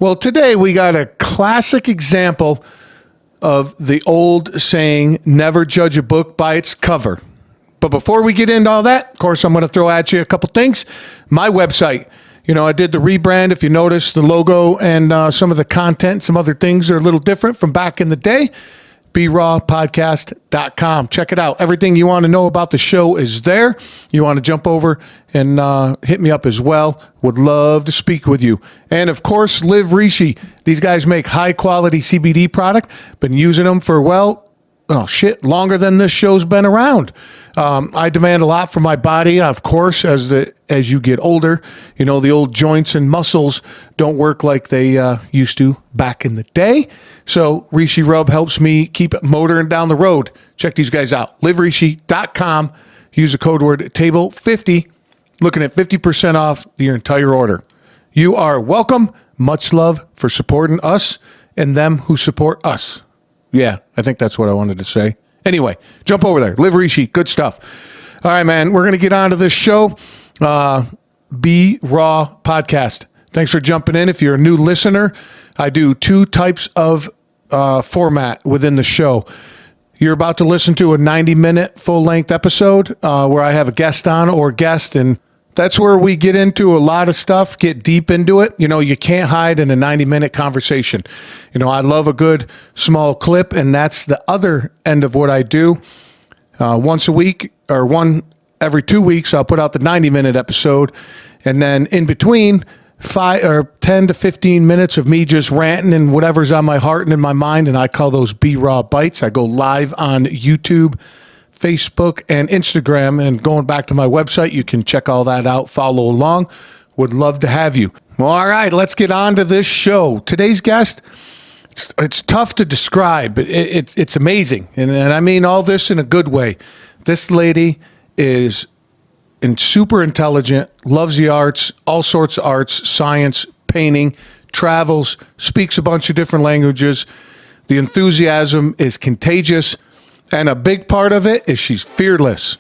Well, today we got a classic example of the old saying, never judge a book by its cover. But before we get into all that, of course, I'm going to throw at you a couple things. My website, I did the rebrand. If you notice, the logo and some of the content, some other things are a little different from back in the day. BRawPodcast.com. Check it out. Everything you want to know about the show is there. You want to jump over and hit me up as well. Would love to speak with you. And of course, Live Rishi. These guys make high quality CBD product. Been using them for, longer than this show's been around. I demand a lot from my body, of course, as you get older. The old joints and muscles don't work like they used to back in the day. So Rishi Rub helps me keep it motoring down the road. Check these guys out. LiveRishi.com. Use the code word TABLE50. Looking at 50% off your entire order. You are welcome. Much love for supporting us and them who support us. Yeah, I think that's what I wanted to say. Anyway, jump over there. Live Rishi. Good stuff. All right, man. We're going to get on to this show. Be Raw Podcast. Thanks for jumping in. If you're a new listener, I do two types of format within the show. You're about to listen to a 90-minute full-length episode where I have a guest on or guest, and that's where we get into a lot of stuff, get deep into it. You can't hide in a 90-minute conversation. I love a good small clip, and that's the other end of what I do. Once a week or one every 2 weeks, I'll put out the 90-minute episode, and then in between, 5 or 10 to 15 minutes of me just ranting and whatever's on my heart and in my mind, and I call those B-Raw Bites. I go live on YouTube, Facebook, and Instagram, and going back to my website, you can check all that out, follow along. Would love to have you. Well, all right, let's get on to this show. Today's guest, it's tough to describe, but it's amazing, and I mean all this in a good way. This lady is super intelligent, loves the arts, all sorts of arts, science, painting, travels, speaks a bunch of different languages. The enthusiasm is contagious, and a big part of it is she's fearless,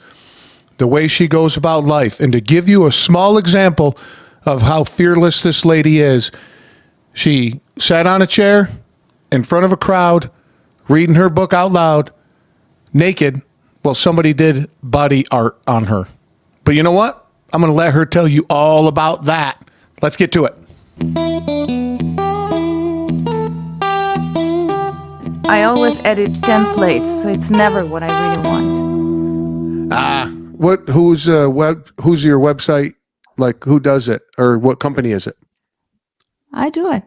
the way she goes about life. And to give you a small example of how fearless this lady is, she sat on a chair in front of a crowd, reading her book out loud, naked. Well, somebody did body art on her. But you know what? I'm going to let her tell you all about that. Let's get to it. I always edit templates, so it's never what I really want. Who's your website? Like, who does it, or what company is it? I do it.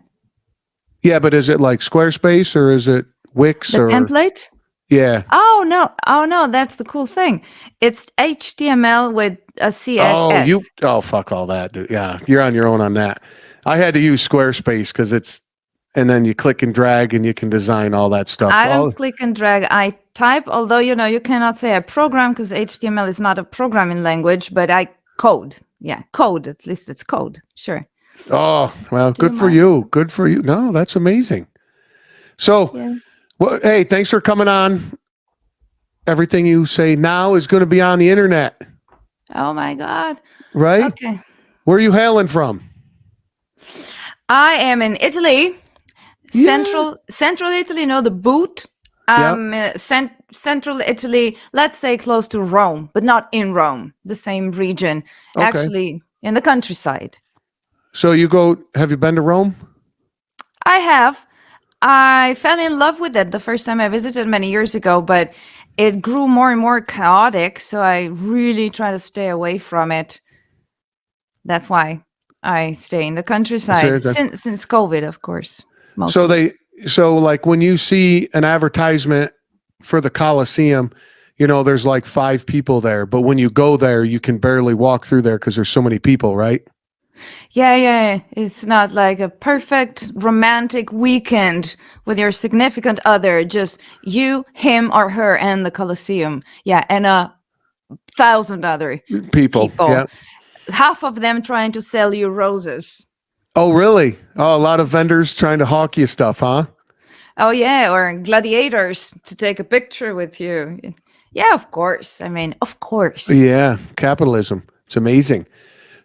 Yeah, but is it like Squarespace or is it Wix the or template? Yeah. Oh no, that's the cool thing. It's HTML with a CSS. Fuck all that, dude. Yeah, you're on your own on that. I had to use Squarespace because and then you click and drag and you can design all that stuff. I don't click and drag. I type, although, you cannot say I program because HTML is not a programming language, but I code. Yeah, code. At least it's code. Sure. Oh, well, good for you. Good for you. No, that's amazing. So, Yeah. Well, hey, thanks for coming on. Everything you say now is going to be on the internet. Oh my God. Right? Okay. Where are you hailing from? I am in Italy. Central Italy, the boot. Central Italy, let's say close to Rome, but not in Rome, the same region. Okay. Actually, in the countryside. So have you been to Rome? I have. I fell in love with it the first time I visited many years ago, but it grew more and more chaotic, so I really try to stay away from it. That's why I stay in the countryside since COVID, of course. Mostly. So like when you see an advertisement for the Colosseum, there's like 5 people there, but when you go there, you can barely walk through there because there's so many people, right? Yeah. It's not like a perfect romantic weekend with your significant other, just you, him, or her, and the Colosseum. Yeah, and 1,000 other people. Yeah. Half of them trying to sell you roses. Oh, really? Oh, a lot of vendors trying to hawk you stuff, huh? Oh, yeah, or gladiators to take a picture with you. Yeah, of course. I mean, of course. Yeah, capitalism. It's amazing.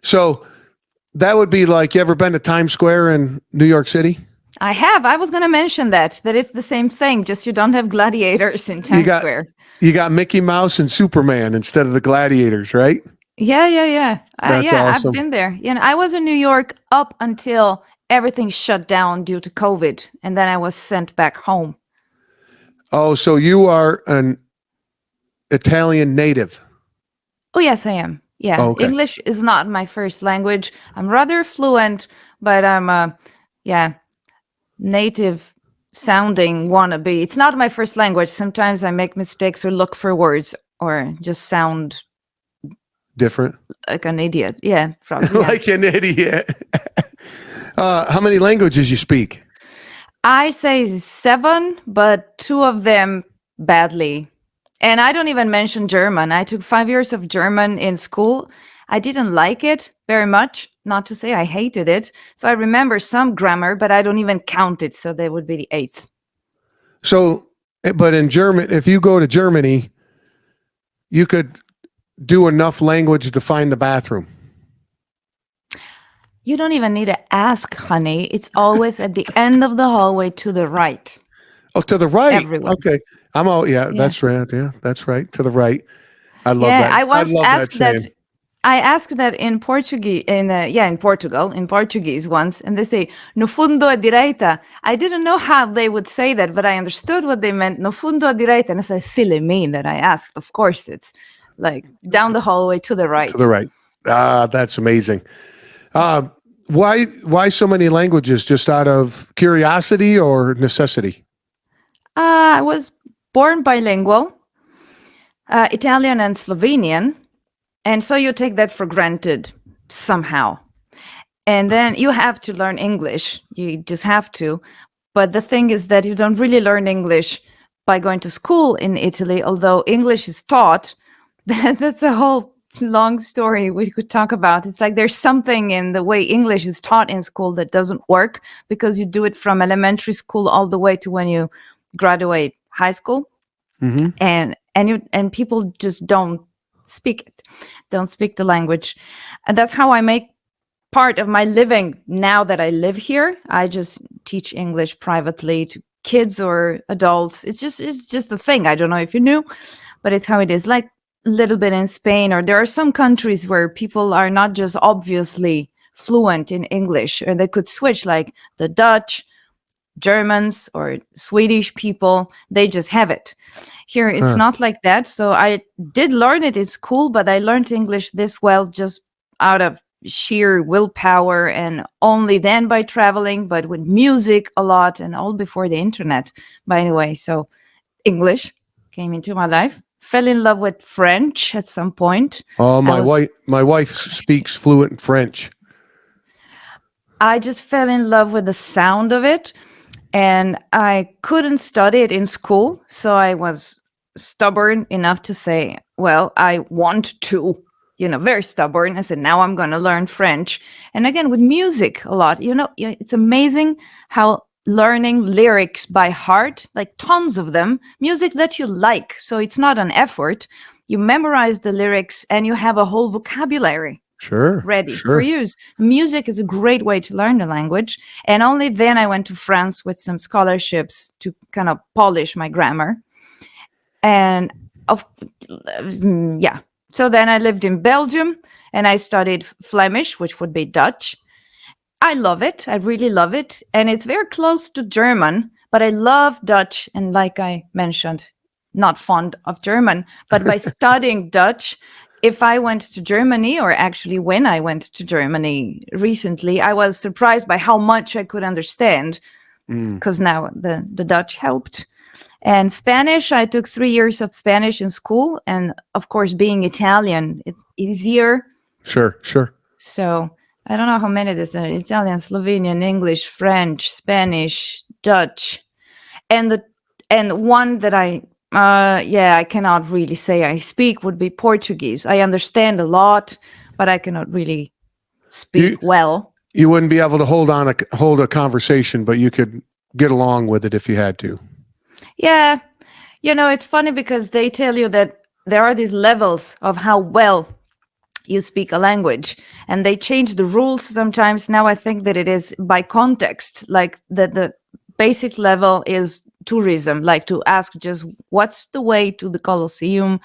So That would be like, you ever been to Times Square in New York City? I have. I was going to mention that it's the same thing, just you don't have gladiators in You Times got Square. you got Mickey Mouse and Superman instead of the gladiators, right? Yeah, yeah, yeah. That's Yeah, I've awesome. been there. I was in New York up until everything shut down due to COVID, and then I was sent back home. Oh, so you are an Italian native. Oh, yes, I am. Oh, Yeah, okay. English is not my first language. I'm rather fluent, but I'm yeah, native sounding wannabe. It's not my first language. Sometimes I make mistakes or look for words or just sound Different. like an idiot. Yeah, probably. Yeah. Like an idiot. How many languages you speak? I say 7, but 2 of them badly. And I don't even mention German. I took 5 years of German in school. I didn't like it very much, not to say I hated it. So I remember some grammar, but I don't even count it. So they would be the 8th. So, but in German, if you go to Germany, you could do enough language to find the bathroom. You don't even need to ask, honey. It's always at the end of the hallway to the right. Oh, to the right. Everywhere. Okay. I'm all, yeah, Yeah. that's right. Yeah, that's right. To the right. I love Yeah, that. I I once love that asked that. saying. I asked that in Portuguese, in Portugal, in Portuguese once, and they say "no fundo à direita." I didn't know how they would say that, but I understood what they meant. "No fundo à direita," and I said, "Silly me that I asked." Of course, it's like down the hallway to the To right. the right. That's amazing. Uh, why so many languages? Just out of curiosity or necessity? I was born bilingual, Italian and Slovenian, and so you take that for granted somehow. And then you have to learn English. You just have to. But the thing is that you don't really learn English by going to school in Italy, although English is taught. That's a whole long story we could talk about. It's like there's something in the way English is taught in school that doesn't work because you do it from elementary school all the way to when you graduate high school. Mm-hmm. And people just don't speak it, don't speak the language. And that's how I make part of my living now that I live here. I just teach English privately to kids or adults. It's just a thing. I don't know if you knew, but it's how it is. Like a little bit in Spain, or there are some countries where people are not just obviously fluent in English, or they could switch, like the Dutch, Germans, or Swedish people. They just have it. Here, it's not like that. So I did learn it in school, but I learned English this well just out of sheer willpower, and only then by traveling, but with music a lot, and all before the internet, by the way. So English came into my life. Fell in love with French at some point. Oh, I was my wife speaks fluent French. I just fell in love with the sound of it, and I couldn't study it in school, so I was stubborn enough to say, well, I want to, very stubborn. I said, now I'm going to learn French. And again, with music a lot, it's amazing how learning lyrics by heart, like tons of them, music that you like. So it's not an effort. You memorize the lyrics and you have a whole vocabulary Sure. ready for Sure. use. Music is a great way to learn the language. And only then I went to France with some scholarships to kind of polish my grammar. And so then I lived in Belgium and I studied Flemish, which would be Dutch. I love it. I really love it. And it's very close to German, but I love Dutch. And like I mentioned, not fond of German, but by studying Dutch, if I went to Germany, or actually when I went to Germany recently, I was surprised by how much I could understand, because now the Dutch helped. And Spanish, I took 3 years of Spanish in school. And of course, being Italian, it's easier. Sure. Sure. So I don't know how many there's Italian, Slovenian, English, French, Spanish, Dutch. And one that I cannot really say I speak would be Portuguese. I understand a lot, but I cannot really speak well. You wouldn't be able to hold a conversation, but you could get along with it if you had to. Yeah. It's funny because they tell you that there are these levels of how well you speak a language. And they change the rules sometimes. Now I think that it is by context, like the basic level is tourism, like to ask just what's the way to the Colosseum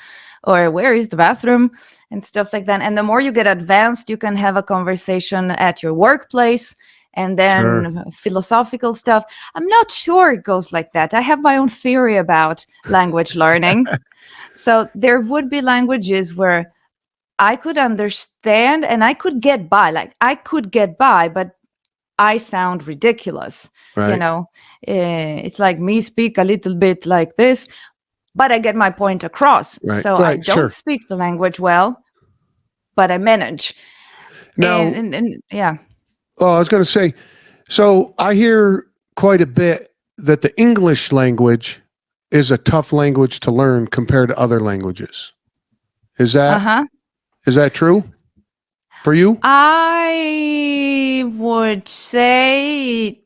or where is the bathroom and stuff like that. And the more you get advanced, you can have a conversation at your workplace, and Sure. then philosophical stuff. I'm not sure it goes like that. I have my own theory about language learning. So there would be languages where I could understand and I could get by. Like I could get by, but I sound ridiculous. You Right. know, it's like me speak a little bit like this, but I get my point across. Right. So I Right. don't Sure. speak the language well, but I manage. Now, And yeah. oh, I was going to say, so I hear quite a bit that the English language is a tough language to learn compared to other languages. Is Uh that huh. is that true for you? I would say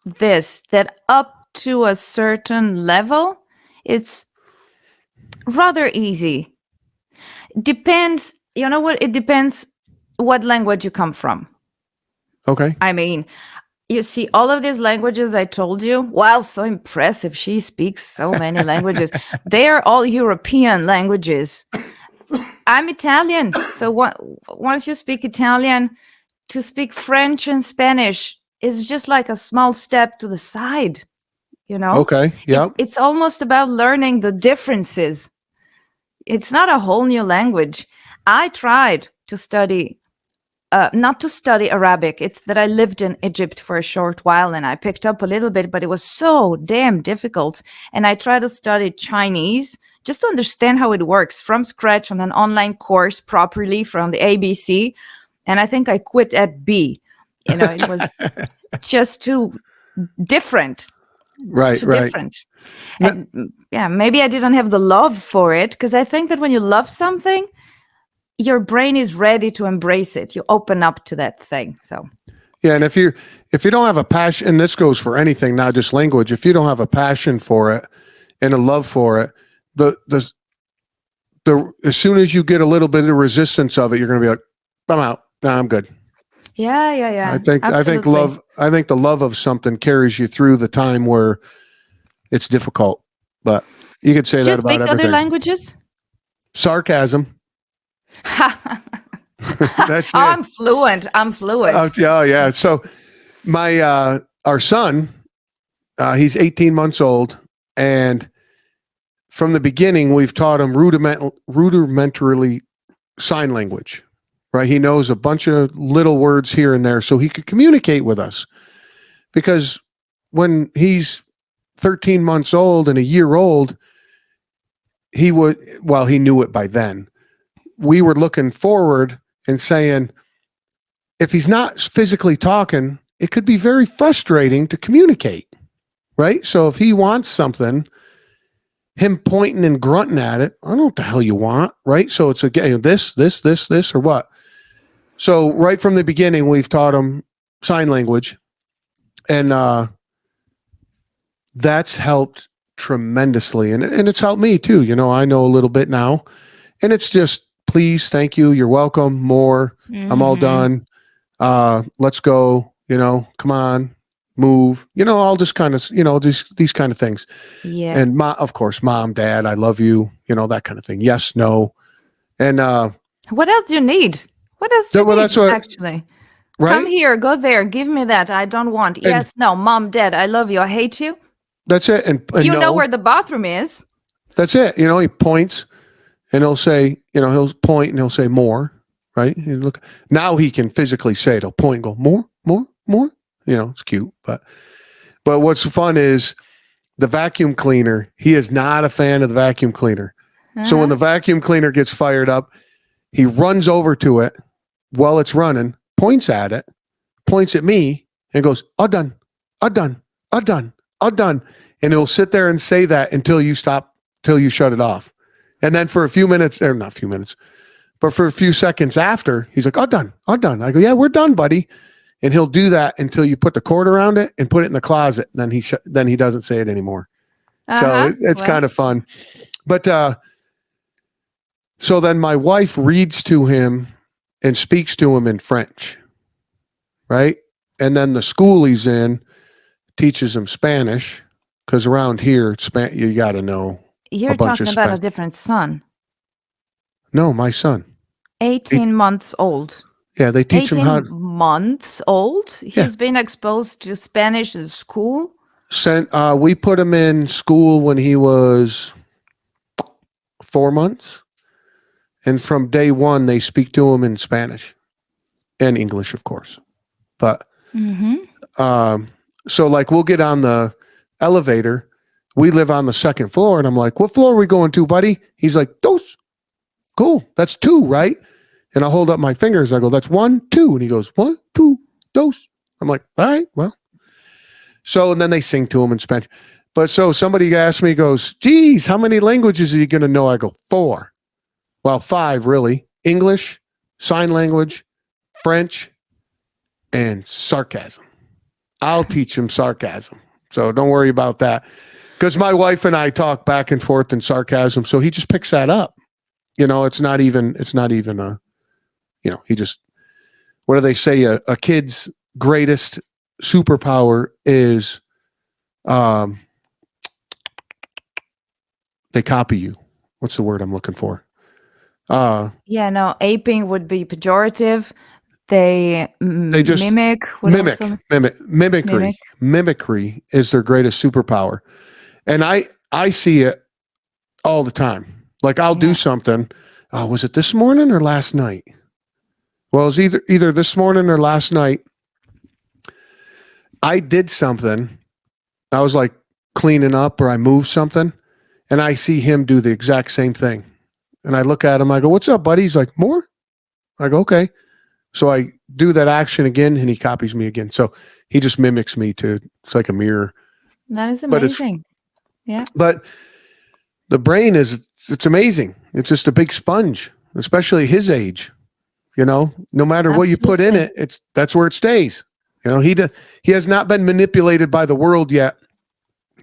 this, that up to a certain level, it's rather easy. Depends, you know what? It depends what language you come from. Okay. I mean, you see, all of these languages I told you, wow, so impressive. She speaks so many languages. They are all European languages. I'm Italian. So once you speak Italian, to speak French and Spanish is just like a small step to the side, you know? Okay. Yeah. It's almost about learning the differences. It's not a whole new language. I tried to study not to study Arabic. It's that I lived in Egypt for a short while and I picked up a little bit, but it was so damn difficult. And I tried to study Chinese just to understand how it works from scratch on an online course properly from the ABC. And I think I quit at B. You know, it was just too different, Right. too Right. different. And yeah, maybe I didn't have the love for it, because I think that when you love something, your brain is ready to embrace it. You open up to that thing. So Yeah, and if you don't have a passion, and this goes for anything, not just language, if you don't have a passion for it and a love for it, the as soon as you get a little bit of resistance of it, you're going to be like, I'm out. Nah, I'm good. yeah, I think absolutely. the love of something carries you through the time where it's difficult. But you could say Do you that about speak other everything. languages? Sarcasm. Oh, That's it. I'm fluent. I'm fluent. Oh yeah. So my our son, he's 18 months old, and from the beginning we've taught him rudimentarily sign language. Right, he knows a bunch of little words here and there, so he could communicate with us. Because when he's 13 months old and a year old, he would, well, he knew it by then. We were looking forward and saying, if he's not physically talking, it could be very frustrating to communicate, right? So if he wants something, him pointing and grunting at it, I don't know what the hell you want, right? So it's this, or what? So right from the beginning, we've taught him sign language, and that's helped tremendously, and it's helped me too. You know, I know a little bit now, and it's just please, thank you, you're welcome, more. I'm all Hmm. done. Let's go. You know, come on, move. You know, all just kind of these kind of things. Yeah. And of course, mom, dad, I love you. You know, that kind of thing. Yes, no, and What else do you need? What else do so you well, that's need, what actually? Come right, here, go there, give me that. I don't want. and Yes, no, mom, dad, I love you. I hate you. that's it, and You know no, where the bathroom is. that's it. You know, he points and he'll say, you know, he'll point and he'll say more, right? You look, now he can physically say it. He'll point and go more, more, more. You know, it's cute, but what's fun is the vacuum cleaner. He is not a fan of the vacuum cleaner. So when Uh-huh. the vacuum cleaner gets fired up, he runs over to it while it's running, points at it, points at me, and goes, "All done, all done, all done, all done." And he'll sit there and say that until you stop, till you shut it off. And then for a few minutes, or not a few minutes, but for a few seconds after, he's like, "All done, all done." I go, "Yeah, we're done, buddy." And he'll do that until you put the cord around it and put it in the closet. And then he doesn't say it anymore. So Uh-huh. it's Well, kind of fun. But so then my wife reads to him and speaks to him in French, right? And then the school he's in teaches him Spanish because around here, you got to know a You're bunch of talking about a Spanish. different son. No, my son. 18 months old. Yeah, they teach him 18 how. months old? Yeah. He's been exposed to Spanish in school? We put him in school when he was 4 months. And from day one, they speak to him in Spanish and English, of course. But so like we'll get on the elevator. We live on the second floor. And I'm like, what floor are we going to, buddy? He's like, dos. Cool. That's 2, right? And I hold up my fingers. I go, that's 1, 2. And he goes, 1, 2, dos. I'm like, all right, well. So, and then they sing to him in Spanish. But so somebody asked me, goes, geez, how many languages are you going to know? I go, 4. Well, 5, really. English, sign language, French, and sarcasm. I'll teach him sarcasm. So don't worry about that. Because my wife and I talk back and forth in sarcasm. So he just picks that up. It's not even a, he just, what do they say? A kid's greatest superpower is they copy you. What's the word I'm looking for? Aping would be pejorative. They just mimic. Mimicry is their greatest superpower. And I see it all the time. Like I'll do something. Was it this morning or last night? Well, it was either this morning or last night. I did something. I was like cleaning up or I moved something and I see him do the exact same thing. And I look at him. I go, what's up, buddy? He's like, more? I go, okay. So I do that action again and he copies me again. So he just mimics me it's like a mirror. That is amazing. But the brain it's amazing. It's just a big sponge, especially his age. No matter what you put in it, that's where it stays. He has not been manipulated by the world yet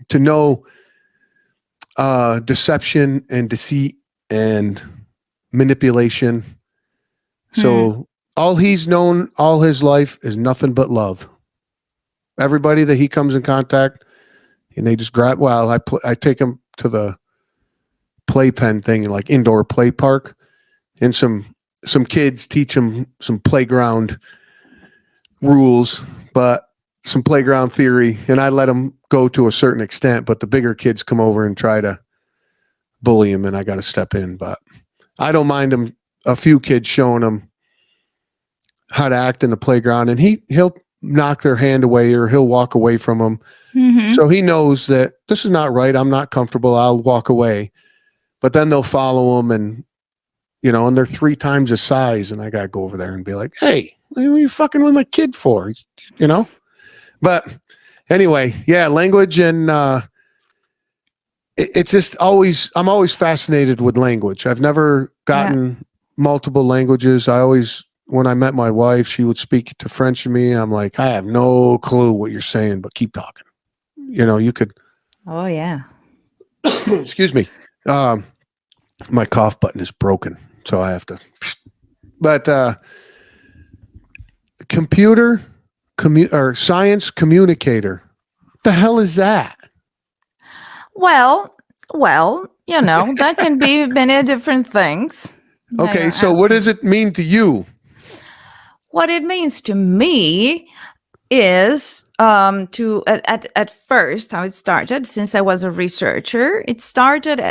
to know deception and deceit and manipulation. So all he's known all his life is nothing but love. Everybody that he comes in contact, and they just grab. Well, I take him to the playpen thing, like indoor play park, and some kids teach him some playground rules, but some playground theory, and I let him go to a certain extent. But the bigger kids come over and try to bully him, and I got to step in. But I don't mind him. A few kids showing him how to act in the playground, and he'll knock their hand away or he'll walk away from them. So he knows that this is not right. I'm not comfortable. I'll walk away. But then they'll follow him and and they're 3 times the size. And I got to go over there and be like, hey, what are you fucking with my kid for? But anyway, language. And it's just I'm always fascinated with language. I've never gotten multiple languages. When I met my wife, she would speak to French to me. I'm like, I have no clue what you're saying, but keep talking. You could. Oh, yeah. Excuse me. My cough button is broken, so I have to. But or science communicator. What the hell is that? Well, that can be many different things. Okay, so what does it mean to you? What it means to me is at first how it started, since I was a researcher, it started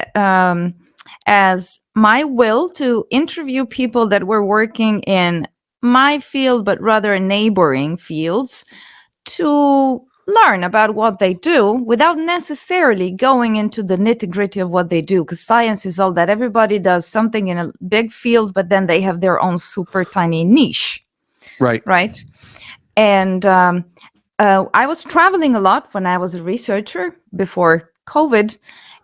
as my will to interview people that were working in my field, but rather neighboring fields, to learn about what they do without necessarily going into the nitty-gritty of what they do, because science is all that. Everybody does something in a big field, but then they have their own super tiny niche. Right. And I was traveling a lot when I was a researcher before COVID,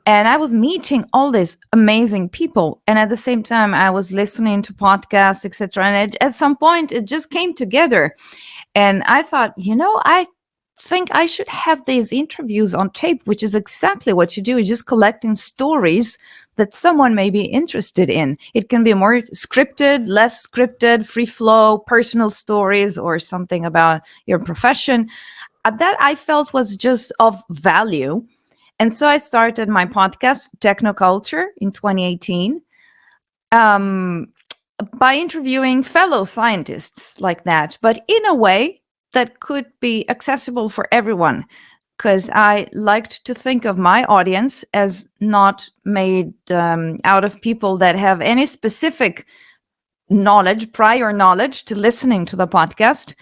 and I was meeting all these amazing people. And at the same time, I was listening to podcasts, etc. And at some point, it just came together. And I thought, I think I should have these interviews on tape, which is exactly what you do. You're just collecting stories that someone may be interested in. It can be more scripted, less scripted, free flow, personal stories, or something about your profession. That I felt was just of value. And so I started my podcast, Technoculture, in 2018, by interviewing fellow scientists like that, but in a way that could be accessible for everyone. Because I liked to think of my audience as not made out of people that have any specific knowledge, prior knowledge to listening to the podcast,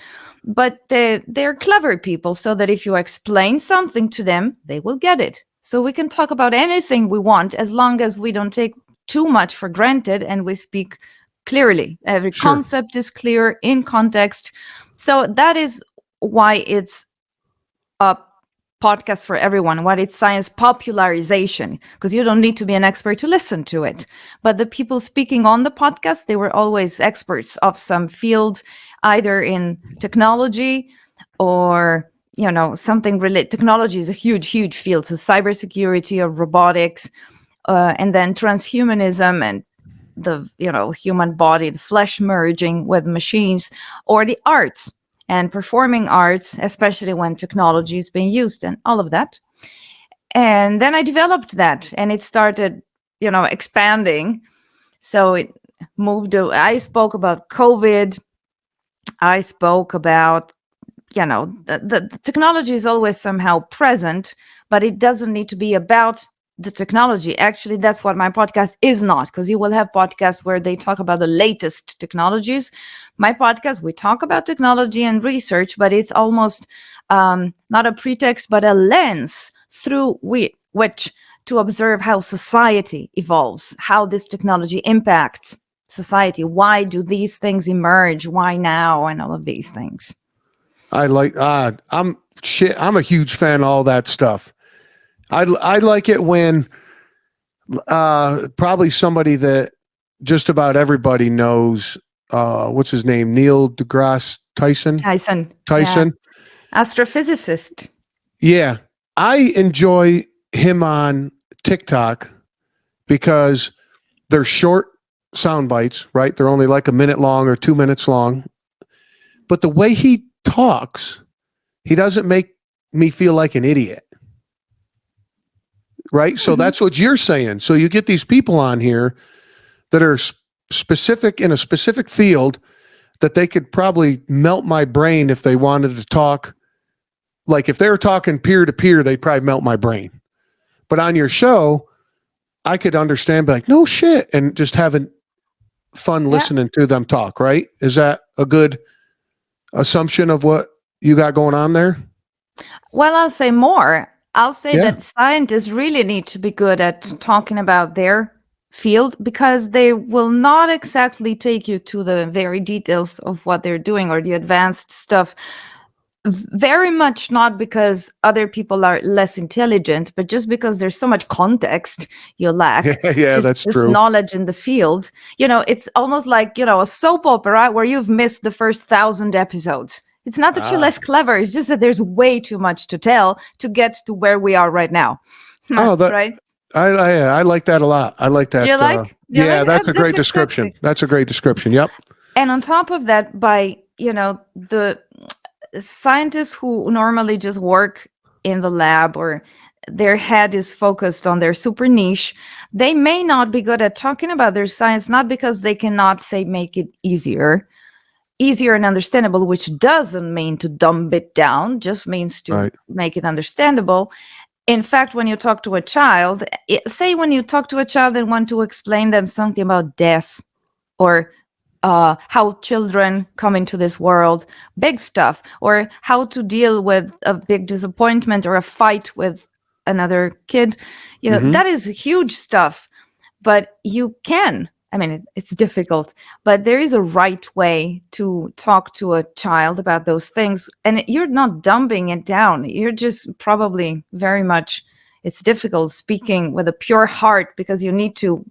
but they're clever people, so that if you explain something to them, they will get it. So we can talk about anything we want as long as we don't take too much for granted and we speak clearly. Every Sure. concept is clear in context. So that is why it's a podcast for everyone, what it's science popularization, because you don't need to be an expert to listen to it. But the people speaking on the podcast, they were always experts of some field, either in technology or, you know, something related. Technology is a huge, huge field. So cybersecurity or robotics, and then transhumanism and the, you know, human body, the flesh merging with machines, or the arts and performing arts, especially when technology is being used and all of that. And then I developed that and it started, you know, expanding. So it moved to, I spoke about COVID. I spoke about, you know, the technology is always somehow present, but it doesn't need to be about the technology. Actually, that's what my podcast is not, because you will have podcasts where they talk about the latest technologies. My podcast, we talk about technology and research, but it's almost not a pretext, but a lens through which to observe how society evolves, how this technology impacts society. Why do these things emerge? Why now? And all of these things. I like. I'm a huge fan of all that stuff. I like it when probably somebody that just about everybody knows. What's his name? Neil deGrasse Tyson. Tyson. Tyson. Yeah. Astrophysicist. Yeah. I enjoy him on TikTok because they're short sound bites, right? They're only like a minute long or 2 minutes long. But the way he talks, he doesn't make me feel like an idiot. Right? So that's what you're saying. So you get these people on here that are specific in a specific field that they could probably melt my brain if they wanted to talk. Like if they were talking peer to peer, they'd probably melt my brain. But on your show, I could understand, be like, no shit, and just having fun listening to them talk, right? Is that a good assumption of what you got going on there? Well, I'll say more. I'll say that scientists really need to be good at talking about their field, because they will not exactly take you to the very details of what they're doing or the advanced stuff. Very much not because other people are less intelligent, but just because there's so much context you lack. Yeah, that's true. Knowledge in the field. You know, it's almost like, you know, a soap opera where you've missed the first 1,000 episodes. It's not that you're less clever. It's just that there's way too much to tell to get to where we are right now. Right? I like that a lot. I like that. Do you like? That's a great description. Exactly. That's a great description. Yep. And on top of that, by, you know, the scientists who normally just work in the lab or their head is focused on their super niche, they may not be good at talking about their science, not because they cannot say make it easier and understandable, which doesn't mean to dumb it down, just means to make it understandable. In fact, when you talk to a child, when you talk to a child and want to explain them something about death or how children come into this world, big stuff, or how to deal with a big disappointment or a fight with another kid, you know, that is huge stuff. But you can. I mean, it's difficult, but there is a right way to talk to a child about those things. And you're not dumbing it down. You're just probably very much, it's difficult speaking with a pure heart because you need to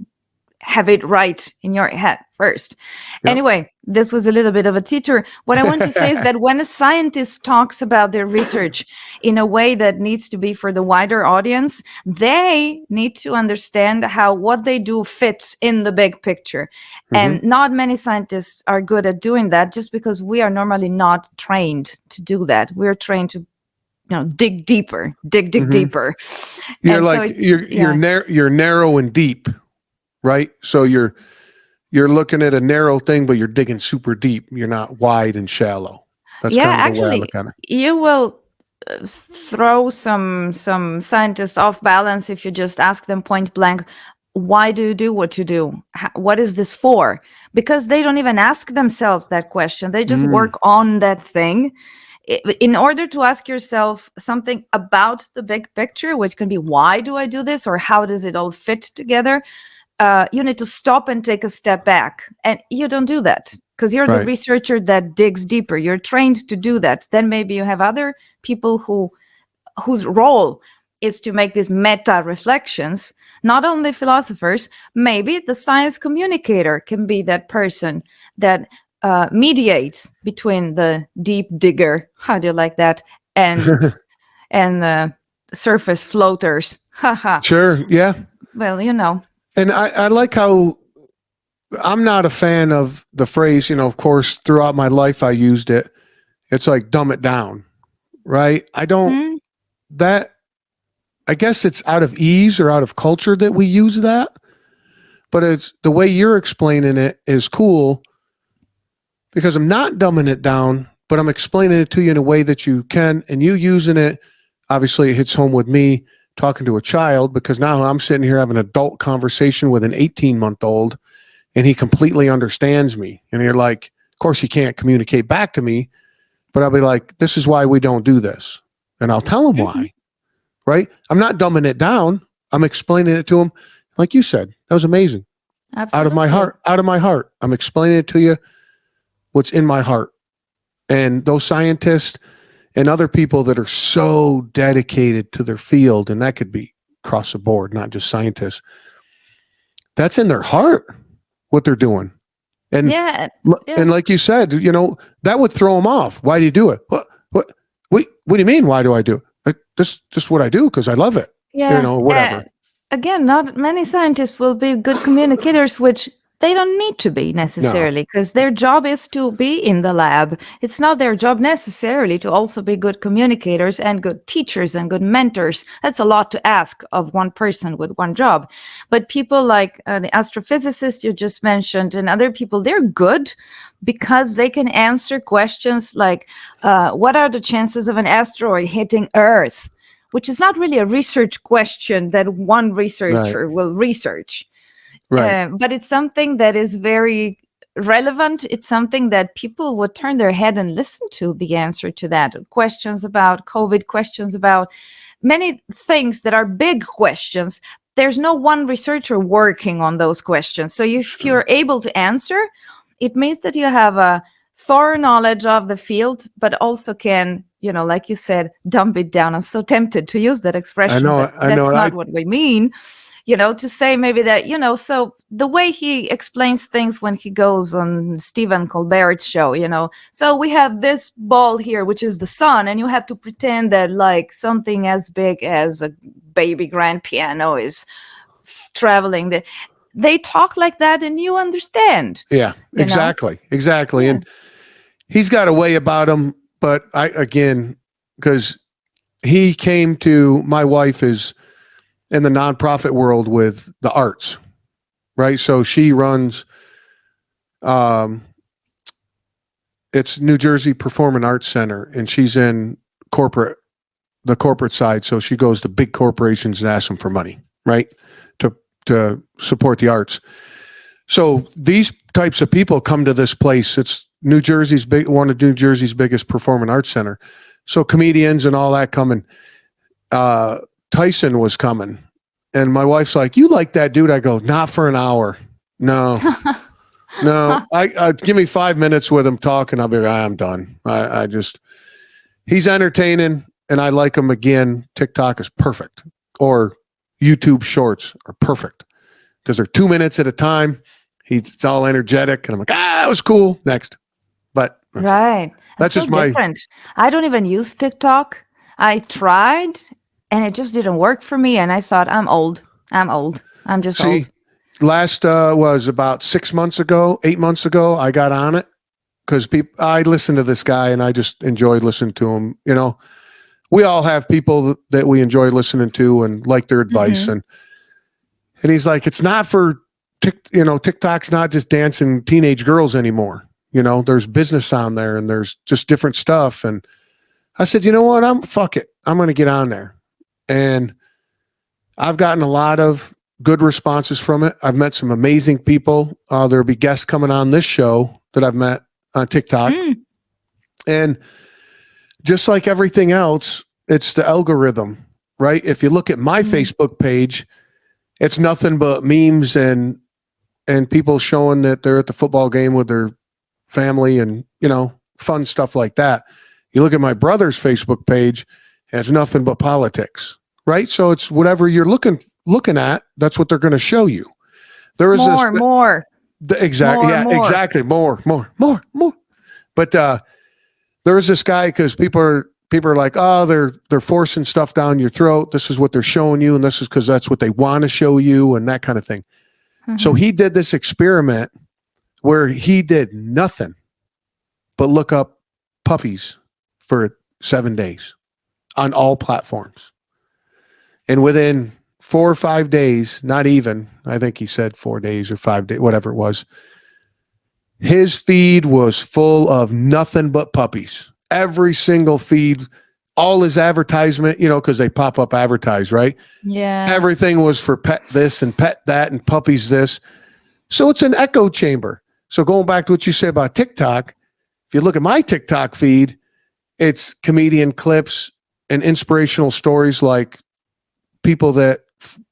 have it right in your head first. Yep. Anyway, this was a little bit of a teacher. What I want to say is that when a scientist talks about their research in a way that needs to be for the wider audience, they need to understand how what they do fits in the big picture. And not many scientists are good at doing that, just because we are normally not trained to do that. We're trained to dig deeper, dig deeper. You're And so like it's- you're narrow and deep, right? So you're looking at a narrow thing, but you're digging super deep. You're not wide and shallow. That's kind of the way I actually, look at it. you will throw some scientists off balance if you just ask them point blank, why do you do what you do? What is this for? Because they don't even ask themselves that question. They just work on that thing. In order to ask yourself something about the big picture, which can be why do I do this, or how does it all fit together, you need to stop and take a step back. And you don't do that because you're the Right. researcher that digs deeper. You're trained to do that. Then maybe you have other people whose role is to make these meta reflections, not only philosophers. Maybe the science communicator can be that person that mediates between the deep digger, how do you like that, and the surface floaters. Haha. Sure. Yeah. Well, And I like how I'm not a fan of the phrase, of course, throughout my life, I used it. It's like dumb it down, right? I don't, I guess it's out of ease or out of culture that we use that, but it's the way you're explaining it is cool because I'm not dumbing it down, but I'm explaining it to you in a way that you can, and you using it, obviously it hits home with me talking to a child because now I'm sitting here having an adult conversation with an 18-month-old and he completely understands me. And you're like, of course he can't communicate back to me, but I'll be like, this is why we don't do this. And I'll tell him why, right? I'm not dumbing it down. I'm explaining it to him. Like you said, that was amazing. Absolutely. Out of my heart. I'm explaining it to you, what's in my heart. And those scientists and other people that are so dedicated to their field, and that could be across the board, not just scientists, that's in their heart, what they're doing. And and like you said, that would throw them off. Why do you do it? What do you mean? Why do I do it? Like, just what I do because I love it. Whatever. Again, not many scientists will be good communicators, which they don't need to be necessarily, because their job is to be in the lab. It's not their job necessarily to also be good communicators and good teachers and good mentors. That's a lot to ask of one person with one job. But people like the astrophysicist you just mentioned and other people, they're good because they can answer questions like, what are the chances of an asteroid hitting Earth? Which is not really a research question that one researcher will research. Right. But it's something that is very relevant. It's something that people would turn their head and listen to the answer to that. Questions about COVID, questions about many things that are big questions. There's no one researcher working on those questions. So if you're able to answer, it means that you have a thorough knowledge of the field, but also can, like you said, dump it down. I'm so tempted to use that expression. That's not what we mean. To say maybe that, so the way he explains things when he goes on Stephen Colbert's show, so we have this ball here, which is the sun, and you have to pretend that like something as big as a baby grand piano is traveling. They talk like that and you understand. Yeah, exactly. Yeah. And he's got a way about him, but because he came to, my wife is in the nonprofit world with the arts, right? So she runs, it's New Jersey Performing Arts Center, and she's in the corporate side. So she goes to big corporations and asks them for money, right? To support the arts. So these types of people come to this place. It's one of New Jersey's biggest performing arts center. So comedians and all that coming. Tyson was coming, and my wife's like, "You like that dude?" I go, "Not for an hour. No, no. I give me 5 minutes with him talking. I'll be like, I'm done. He's entertaining, and I like him again. TikTok is perfect, or YouTube Shorts are perfect. because they're 2 minutes at a time. It's all energetic. And I'm like, that was cool. Next. But Right. that's So just my, different. I don't even use TikTok. I tried and it just didn't work for me. And I thought, I'm old. I'm just see, old. last was about 8 months ago, I got on it because I listened to this guy and I just enjoyed listening to him. You know, we all have people that we enjoy listening to and like their advice. And he's like, it's not for, TikTok's not just dancing teenage girls anymore. You know, there's business on there and there's just different stuff. And I said, you know what? Fuck it. I'm going to get on there. And I've gotten a lot of good responses from it. I've met some amazing people. There'll be guests coming on this show that I've met on TikTok. And just like everything else, it's the algorithm, right? If you look at my Facebook page, it's nothing but memes and people showing that they're at the football game with their family and, fun stuff like that. You look at my brother's Facebook page, it's nothing but politics, right? So it's whatever you're looking at, that's what they're going to show you. There is more. Exactly. Yeah, more. Exactly. More. But there is this guy because people are like, oh, they're forcing stuff down your throat. This is what they're showing you, and this is because that's what they want to show you, and that kind of thing. So he did this experiment where he did nothing but look up puppies for 7 days on all platforms. And within 4 or 5 days, not even, I think he said 4 days or 5 days, whatever it was, his feed was full of nothing but puppies. Every single feed, all his advertisement, because they pop up advertise, right? Yeah. Everything was for pet this and pet that and puppies this. So it's an echo chamber. So going back to what you said about TikTok, if you look at my TikTok feed, it's comedian clips and inspirational stories like people that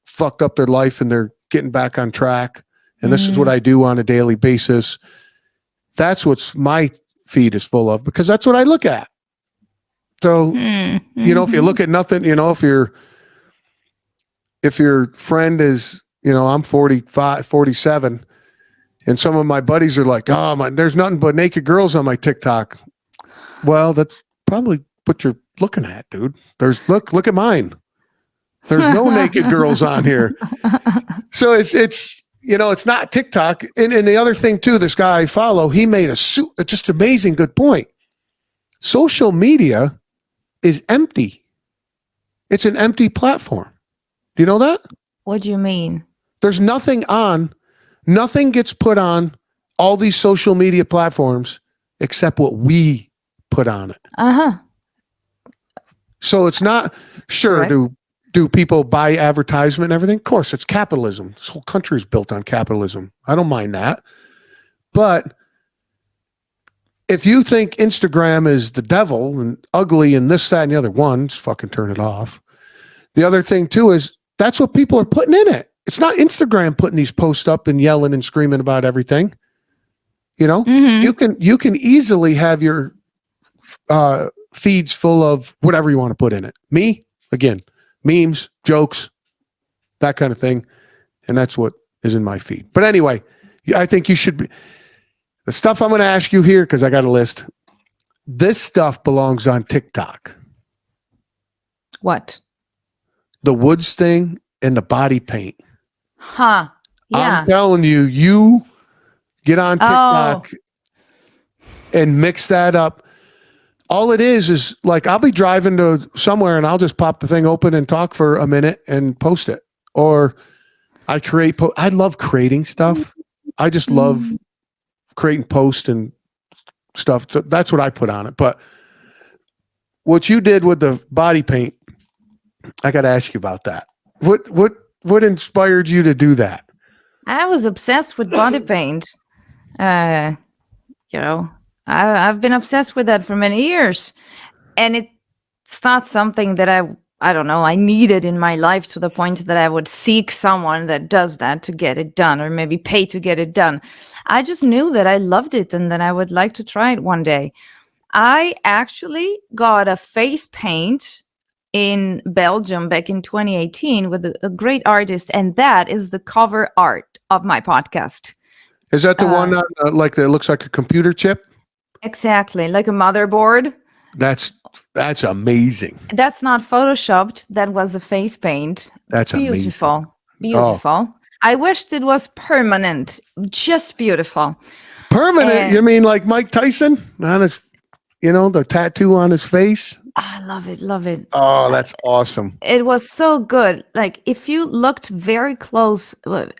fucked up their life and they're getting back on track. And this is what I do on a daily basis. That's what my feed is full of because that's what I look at. So, if you look at nothing, if your friend is, I'm 45, 47, and some of my buddies are like, oh, there's nothing but naked girls on my TikTok. Well, that's probably what you're looking at, dude. Look at mine. There's no naked girls on here. So it's not TikTok. And the other thing too, this guy I follow, he made a just amazing good point. Social media is empty. It's an empty platform. Do you know that? What do you mean? There's nothing gets put on all these social media platforms except what we put on it. So it's not sure. Do people buy advertisement and everything? Of course, it's capitalism. This whole country is built on capitalism. I don't mind that. But if you think Instagram is the devil and ugly and this, that, and the other one, just fucking turn it off. The other thing too is that's what people are putting in it. It's not Instagram putting these posts up and yelling and screaming about everything. You can easily have your feeds full of whatever you want to put in it. Me, again, memes, jokes, that kind of thing. And that's what is in my feed. But anyway, I think you should be. The stuff I'm going to ask you here, because I got a list. This stuff belongs on TikTok. What? The woods thing and the body paint. Yeah. I'm telling you, you get on TikTok and mix that up. All it is like I'll be driving to somewhere and I'll just pop the thing open and talk for a minute and post it. Or I I love creating stuff. I just love creating posts and stuff. So that's what I put on it. But what you did with the body paint, I got to ask you about that. What inspired you to do that? I was obsessed with body paint. I've been obsessed with that for many years, and it's not something that I don't know, I needed in my life to the point that I would seek someone that does that to get it done, or maybe pay to get it done. I just knew that I loved it and that I would like to try it one day. I actually got a face paint in Belgium back in 2018 with a great artist, and that is the cover art of my podcast. Is that the one on, like that looks like a computer chip? Exactly, like a motherboard. That's amazing. That's not photoshopped. That was a face paint. That's amazing. Beautiful. Oh, Beautiful. I wished it was permanent. Just beautiful. permanent? And You mean like Mike Tyson on his, the tattoo on his face? I love it. Love it. Oh, that's awesome. It was so good. Like if you looked very close,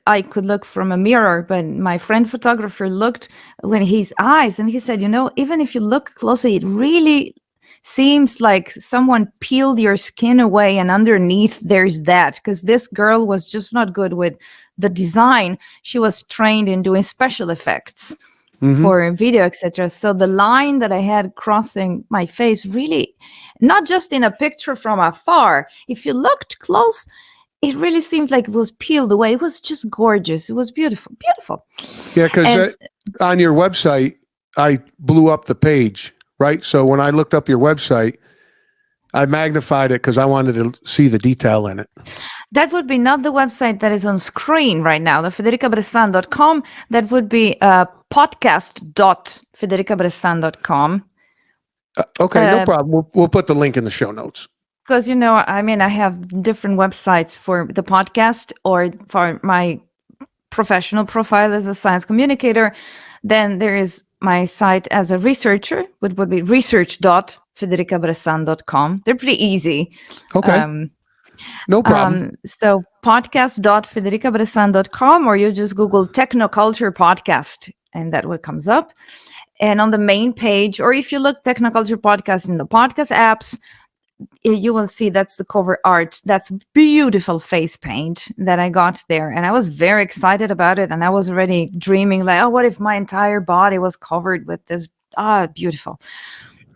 I could look from a mirror, but my friend photographer looked when his eyes and he said, even if you look closely, it really seems like someone peeled your skin away and underneath there's that, because this girl was just not good with the design. She was trained in doing special effects for video, etc. So the line that I had crossing my face really, not just in a picture from afar, if you looked close, it really seemed like it was peeled away. It was just gorgeous. It was beautiful, beautiful. Yeah, because on your website, I blew up the page, right? So when I looked up your website, I magnified it because I wanted to see the detail in it. That would be not the website that is on screen right now, the federicabressan.com. That would be podcast.federicabressan.com. Okay, no problem. We'll put the link in the show notes. Because, I have different websites for the podcast or for my professional profile as a science communicator. Then there is my site as a researcher, which would be research.federicabressan.com. They're pretty easy. Okay. No problem. So podcast.federicabressan.com, or you just Google Technoculture Podcast and that what comes up. And on the main page, or if you look Technoculture Podcast in the podcast apps, you will see that's the cover art. That's beautiful face paint that I got there. And I was very excited about it. And I was already dreaming like, oh, what if my entire body was covered with this? Beautiful.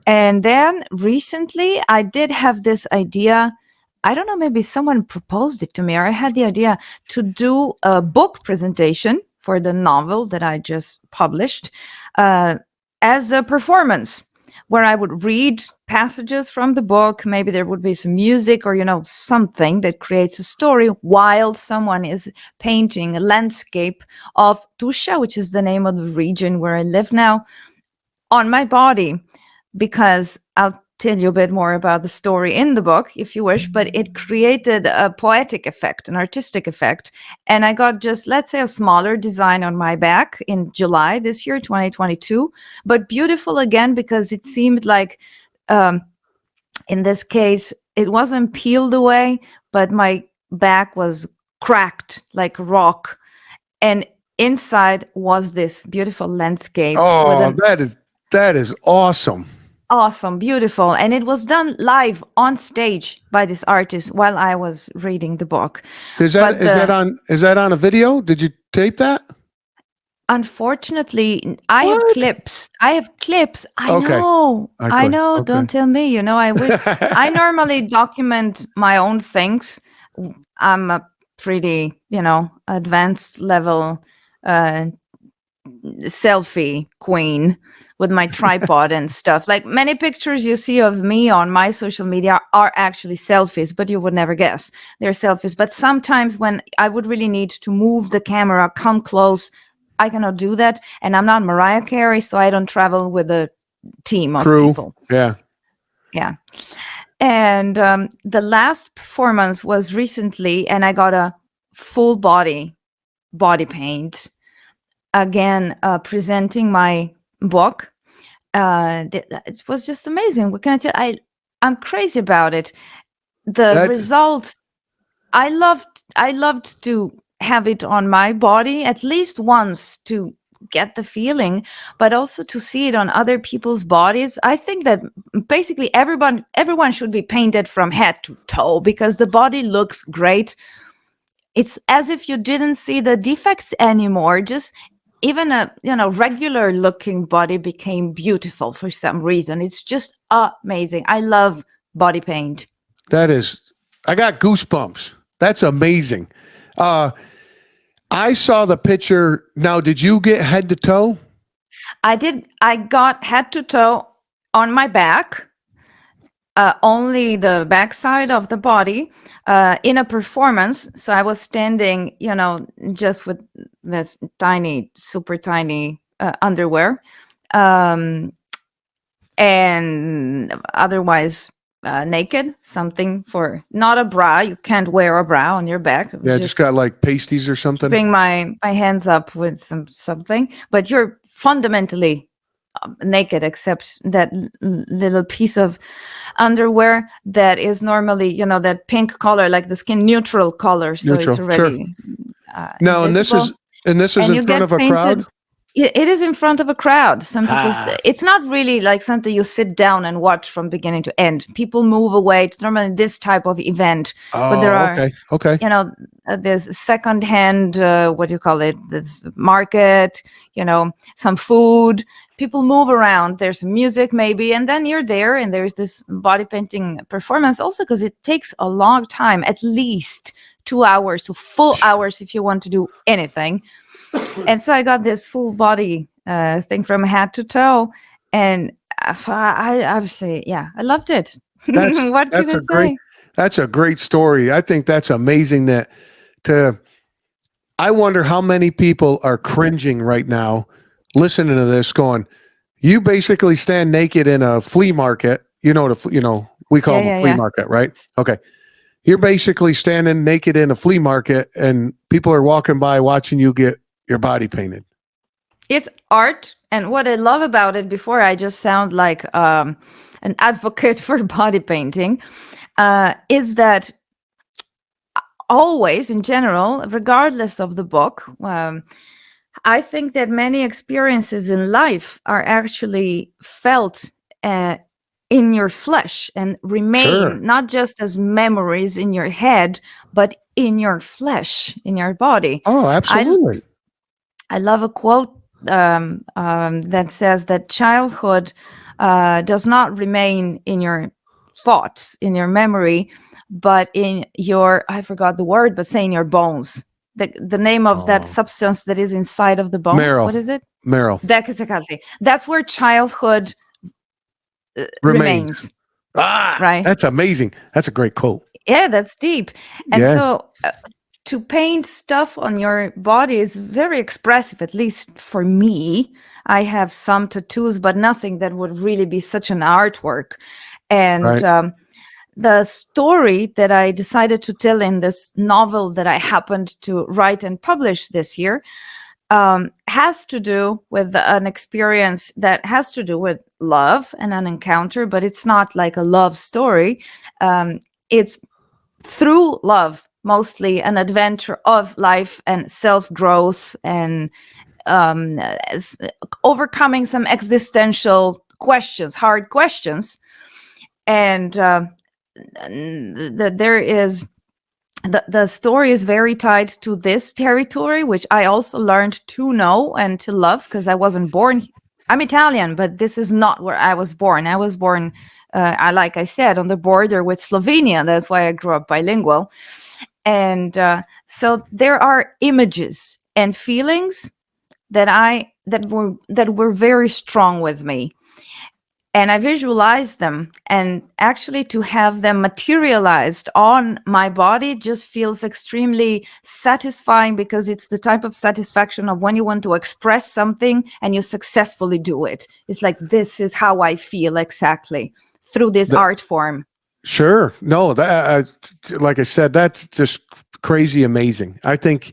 And then recently I did have this idea. I don't know, maybe someone proposed it to me, or I had the idea to do a book presentation for the novel that I just published as a performance, where I would read passages from the book. Maybe there would be some music or, something that creates a story while someone is painting a landscape of Tuscia, which is the name of the region where I live now, on my body, because I'll tell you a bit more about the story in the book if you wish, but it created a poetic effect, an artistic effect. And I got just, let's say, a smaller design on my back in July this year, 2022, but beautiful again, because it seemed like, in this case, it wasn't peeled away, but my back was cracked like a rock. And inside was this beautiful landscape. Oh, that is awesome. Awesome, beautiful. And it was done live on stage by this artist while I was reading the book. Is that on a video? Did you tape that? Unfortunately, I have clips. I Okay. know. I know. Okay. Don't tell me. I wish I normally document my own things. I'm a pretty, advanced level selfie queen with my tripod and stuff. Like many pictures you see of me on my social media are actually selfies, but you would never guess they're selfies. But sometimes when I would really need to move the camera, come close, I cannot do that. And I'm not Mariah Carey, so I don't travel with a team of people. Yeah. Yeah. And the last performance was recently, and I got a full body paint. Again, presenting my book. It was just amazing. What can I tell? I'm crazy about it. The results, I loved to have it on my body at least once to get the feeling, but also to see it on other people's bodies. I think that basically everyone should be painted from head to toe, because the body looks great. It's as if you didn't see the defects anymore. Just even a regular looking body became beautiful for some reason. It's just amazing. I love body paint. I got goosebumps. That's amazing. I saw the picture. Now, did you get head to toe? I did. I got head to toe on my back. only the backside of the body in a performance. So I was standing, just with this tiny, super tiny underwear, um, and otherwise naked. Something for not a bra. You can't wear a bra on your back. It was Yeah, just got like pasties or something. keeping my hands up with something, but you're fundamentally naked except that little piece of underwear that is normally, that pink color, like the skin neutral color, so it's Neutral. Sure. already Now, invisible, and this is and in you front get of a painted. crowd. It is in front of a crowd. Some people say Ah. it's not really like something you sit down and watch from beginning to end. People move away. It's normally this type of event, but there Oh, are, okay. Okay. there's secondhand, what do you call it? This market, some food. People move around. There's music maybe, and then you're there, and there's this body painting performance also because it takes a long time, at least 2 hours to full hours if you want to do anything. And so I got this full body thing from head to toe, and I would say, yeah, I loved it. That's What can that's I a great say? that's a great story. I think that's amazing that to I wonder how many people are cringing right now listening to this going, you basically stand naked in a flea market. We call Yeah, them a yeah, flea yeah. market, right? Okay. You're basically standing naked in a flea market and people are walking by watching you get your body painted. It's art, and what I love about it, before I just sound like an advocate for body painting, is that always, in general, regardless of the book, I think that many experiences in life are actually felt in your flesh and Sure. remain not just as memories in your head, but in your flesh, in your body. Oh, I absolutely. I love a quote that says that childhood does not remain in your thoughts, in your memory, but in your, I forgot the word, but say in your bones. The name of that Oh. substance that is inside of the bones, what Meryl. is it? Meryl Exactly. That's where childhood remains. remains, Ah, right? that's amazing. That's a great quote. Yeah, that's deep. And Yeah. so to paint stuff on your body is very expressive, at least for me. I have some tattoos, but nothing that would really be such an artwork. And Right. the story that I decided to tell in this novel that I happened to write and publish this year has to do with an experience that has to do with love and an encounter, but it's not like a love story. It's through love, mostly an adventure of life and self growth and overcoming some existential questions, hard questions. And there is the story is very tied to this territory, which I also learned to know and to love because I wasn't born. I'm Italian, but this is not where I was born. I was born, like I said, on the border with Slovenia. That's why I grew up bilingual. And so there are images and feelings that were very strong with me, and I visualized them, and actually to have them materialized on my body just feels extremely satisfying, because it's the type of satisfaction of when you want to express something and you successfully do it. It's like, this is how I feel exactly through this The, art form. sure. No, that like I said, that's just crazy amazing. I think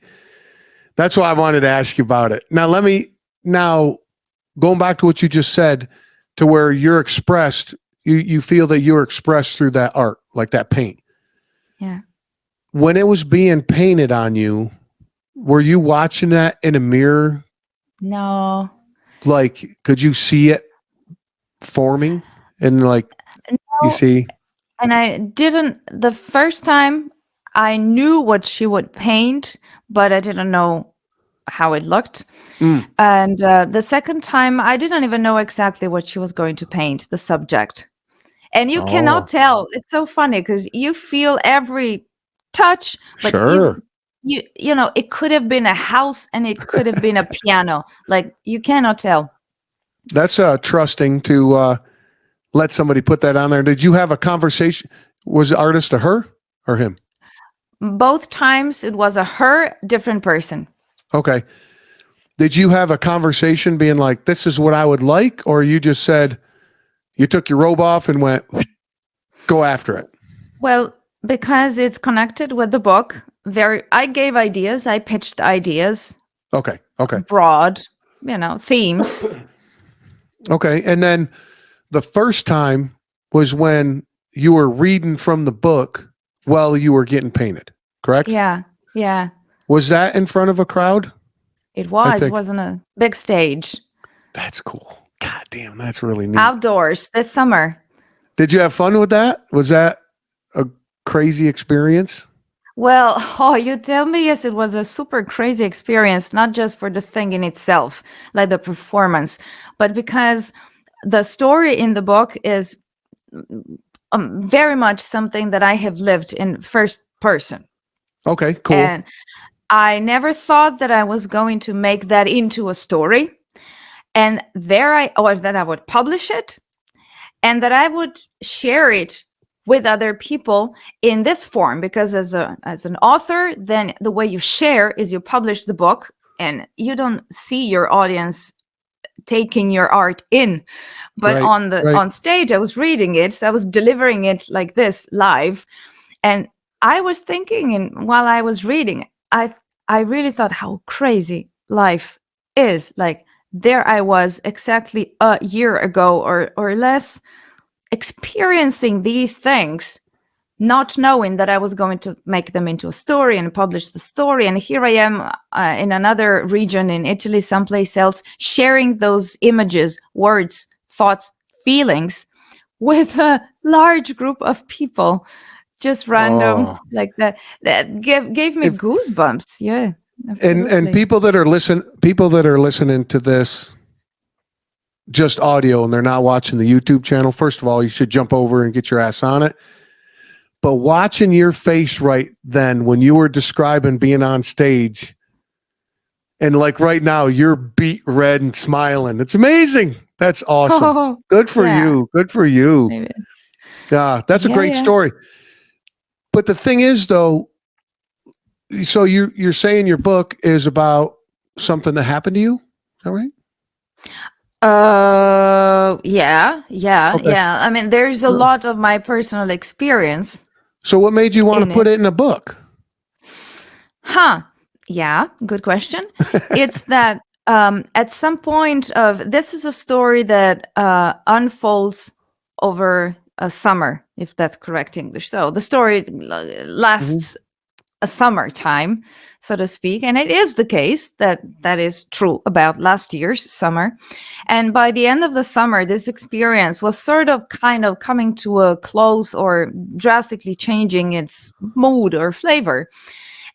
that's why I wanted to ask you about it. Now going back to what you just said, to where you're expressed, you feel that you're expressed through that art, like that paint. Yeah. When it was being painted on you, were you watching that in a mirror? No. Like, could you see it forming? And like, you No. see, And I didn't, the first time I knew what she would paint, but I didn't know how it looked. mm, And the second time, I didn't even know exactly what she was going to paint, the subject. And you cannot oh, tell. It's so funny because you feel every touch, but sure. it could have been a house and it could have been a piano. Like, you cannot tell. That's trusting to let somebody put that on there. Did you have a conversation? Was the artist a her or him? Both times it was a her, different person. Okay. Did you have a conversation being like, this is what I would like? Or you just said, you took your robe off and went, go after it? Well, because it's connected with the book, I gave ideas, I pitched ideas, Okay. broad, themes. Okay. And then the first time was when you were reading from the book while you were getting painted, correct? Yeah. Was that in front of a crowd? It wasn't a big stage. That's cool. God damn, that's really neat. Outdoors this summer. Did you have fun with that? Was that a crazy experience? Well, you tell me, yes, it was a super crazy experience, not just for the thing in itself, like the performance, but because the story in the book is very much something that I have lived in first person. Okay, cool. And I never thought that I was going to make that into a story, and that I would publish it, and that I would share it with other people in this form. Because as an author, then the way you share is you publish the book, and you don't see your audience taking your art in. But on stage, I was reading it, so I was delivering it like this live, and I was thinking, and while I was reading, I really thought how crazy life is. Like, there I was exactly a year ago or less, experiencing these things, not knowing that I was going to make them into a story and publish the story. And here I am in another region in Italy, someplace else, sharing those images, words, thoughts, feelings with a large group of people. Just random, like that gave me goosebumps. Yeah, absolutely. And people that are listening to this just audio and they're not watching the YouTube channel, first of all, you should jump over and get your ass on it. But watching your face right then when you were describing being on stage, and like right now you're beet red and smiling, it's amazing. That's awesome. Good for you. Good for you. Maybe. Yeah, that's a great story. But the thing is, though, so you're saying your book is about something that happened to you? Is that right? Yeah. Okay. I mean, there's a lot of my personal experience. So what made you want to put it in a book? Yeah, good question. It's that at some point this is a story that unfolds over a summer, if that's correct English. So the story lasts a summertime, so to speak. And it is the case that is true about last year's summer. And by the end of the summer, this experience was kind of coming to a close or drastically changing its mood or flavor.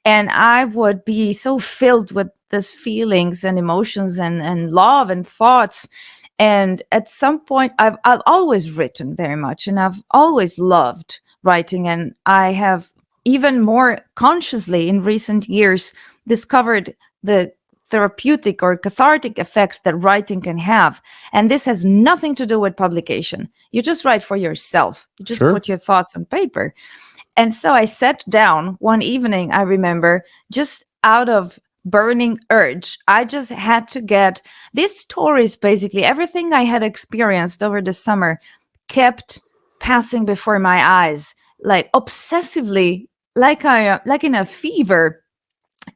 And I would be so filled with these feelings and emotions and love and thoughts. And at some point, I've always written very much, and I've always loved writing. And I have even more consciously in recent years discovered the therapeutic or cathartic effect that writing can have. And this has nothing to do with publication. You just write for yourself. You just put your thoughts on paper. And so I sat down one evening, I remember, just out of burning urge. I just had to get these stories, basically everything I had experienced over the summer kept passing before my eyes, like obsessively, like in a fever.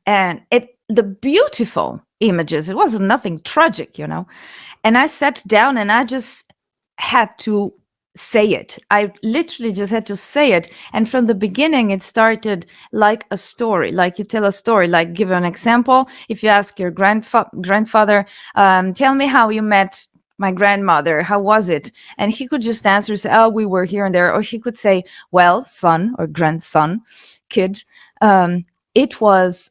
And the beautiful images, it wasn't nothing tragic, And I sat down and I just had to say it. I literally just had to say it. And from the beginning, it started like a story, like you tell a story, like give an example. If you ask your grandfather, tell me how you met my grandmother, how was it? And he could just answer, say, oh, we were here and there. Or he could say, well, son or grandson, kid, it was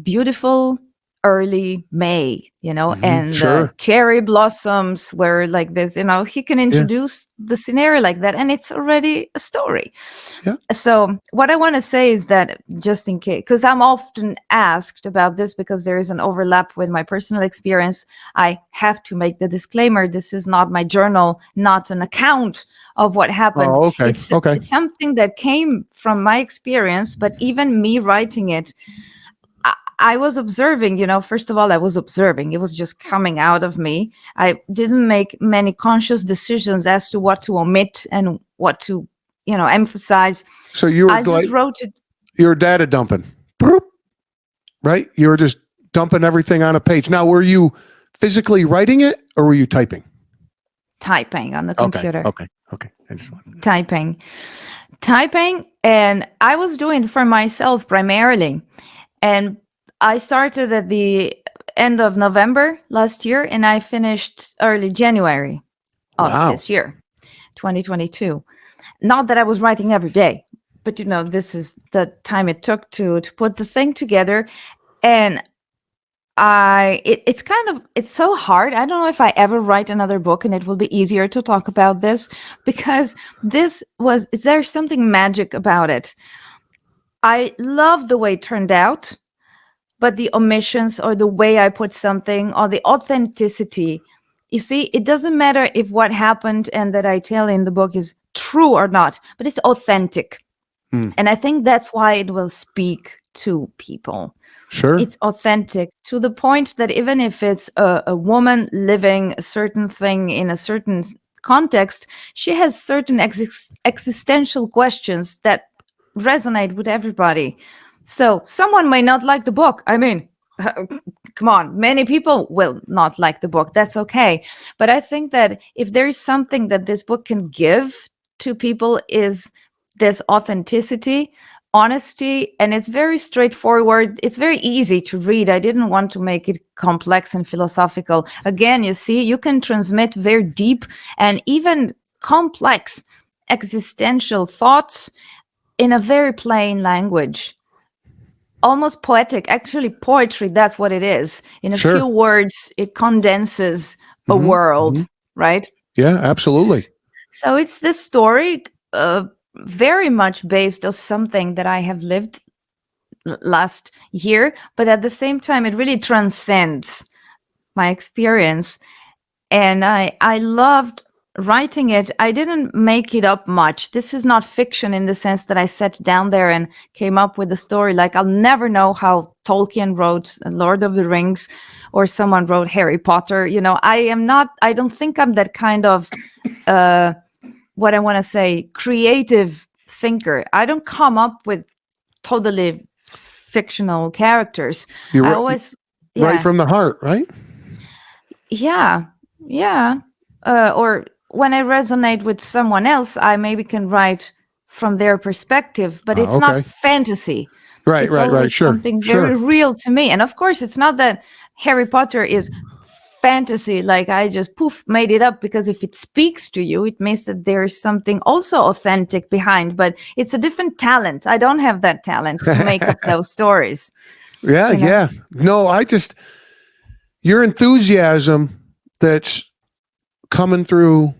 beautiful, early May, and Sure. cherry blossoms were like this, he can Yeah. introduce the scenario like that, and it's already a story. Yeah. So what I want to say is that, just in case, because I'm often asked about this because there is an overlap with my personal experience, I have to make the disclaimer: this is not my journal, not an account of what happened. Oh, okay. It's Okay. it's something that came from my experience, but even me writing it, I was observing, first of all, I was observing. It was just coming out of me. I didn't make many conscious decisions as to what to omit and what to, emphasize. So you were I just like, wrote it. you were data dumping, Boop. Right? You were just dumping everything on a page. Now, were you physically writing it or were you typing? Typing on the computer. Okay. I just wanted to- Typing. And I was doing it for myself primarily. And I started at the end of November last year, and I finished early January of Wow. this year, 2022. Not that I was writing every day, but this is the time it took to put the thing together. And it's so hard. I don't know if I ever write another book and it will be easier to talk about this, because there's something magic about it. I love the way it turned out, but the omissions or the way I put something or the authenticity, you see, it doesn't matter if what happened and that I tell in the book is true or not, but it's authentic. And I think that's why it will speak to people. Sure. It's authentic to the point that even if it's a woman living a certain thing in a certain context, she has certain existential questions that resonate with everybody. So someone may not like the book. I mean, come on, many people will not like the book. That's okay. But I think that if there is something that this book can give to people, is this authenticity, honesty, and it's very straightforward. It's very easy to read. I didn't want to make it complex and philosophical. Again, you see, you can transmit very deep and even complex existential thoughts in a very plain language. Almost poetic. Actually, poetry, that's what it is. In a few words, it condenses a world, right? Yeah, absolutely. So it's this story very much based on something that I have lived last year, but at the same time, it really transcends my experience. And I loved writing it. I didn't make it up much. This is not fiction in the sense that I sat down there and came up with a story. Like, I'll never know how Tolkien wrote Lord of the Rings or someone wrote Harry Potter. I don't think I'm that kind of, what I want to say, creative thinker. I don't come up with totally fictional characters. You I write, always, write from the heart, right? yeah. Or when I resonate with someone else, I maybe can write from their perspective, but it's not Okay. fantasy. Right, It's right. always Sure. something Sure. very real to me. And of course, it's not that Harry Potter is fantasy, like I just made it up, because if it speaks to you, it means that there's something also authentic behind, but it's a different talent. I don't have that talent to make up those stories. Yeah, yeah. No, your enthusiasm that's coming through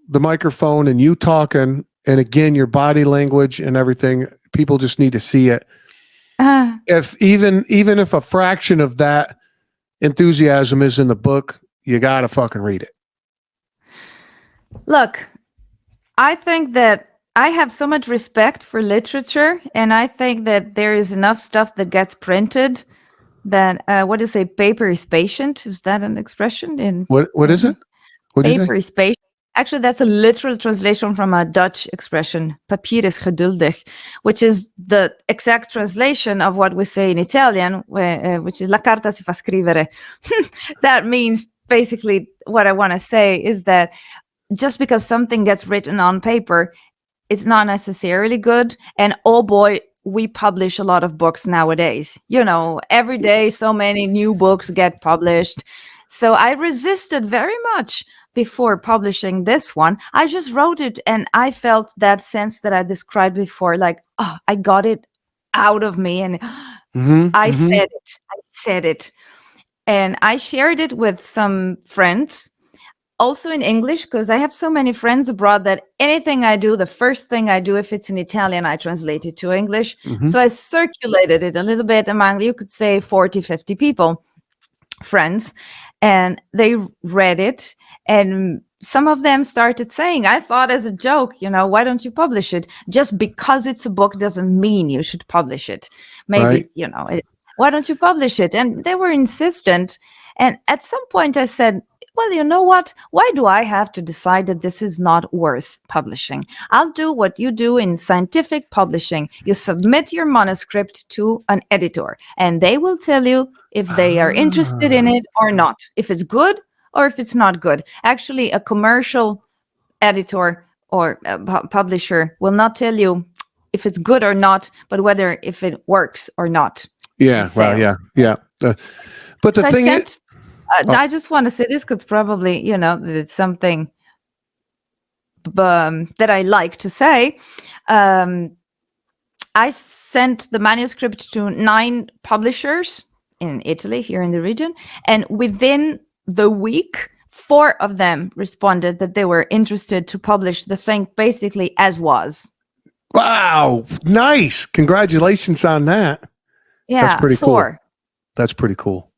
the microphone and you talking, and again, your body language and everything, people just need to see it. If even if a fraction of that enthusiasm is in the book, you gotta fucking read it. Look, I think that I have so much respect for literature, and I think that there is enough stuff that gets printed that, what is a paper is patient? Is that an expression? What is it? What did you Paper say? is patient. Actually, that's a literal translation from a Dutch expression, papier is geduldig, which is the exact translation of what we say in Italian, which is la carta si fa scrivere. That means basically what I want to say is that just because something gets written on paper, it's not necessarily good. And oh boy, we publish a lot of books nowadays. Every day so many new books get published. So I resisted very much before publishing this one. I just wrote it, and I felt that sense that I described before, like, I got it out of me, and I said it. and I shared it with some friends, also in English, because I have so many friends abroad that anything I do, the first thing I do, if it's in Italian, I translate it to English. Hmm. So I circulated it a little bit among, you could say, 40, 50 people, friends, and they read it. And some of them started saying, I thought as a joke, why don't you publish it? Just because it's a book doesn't mean you should publish it. Right. Maybe, why don't you publish it? And they were insistent. And at some point I said, well, you know what? Why do I have to decide that this is not worth publishing? I'll do what you do in scientific publishing. You submit your manuscript to an editor, and they will tell you if they are interested in Ah, it or not, if it's good or if it's not good. Actually, a commercial editor or a publisher will not tell you if it's good or not, but whether if it works or not in yeah. Well, yeah, sales. yeah. But the So I thing is, sent, oh, I just want to say this because probably, it's something that I like to say. Um, I sent the manuscript to 9 publishers in Italy, here in the region, and within the week, 4 of them responded that they were interested to publish the thing basically as was. wow, nice. Congratulations on that. That's Yeah, pretty cool. 4. That's pretty cool.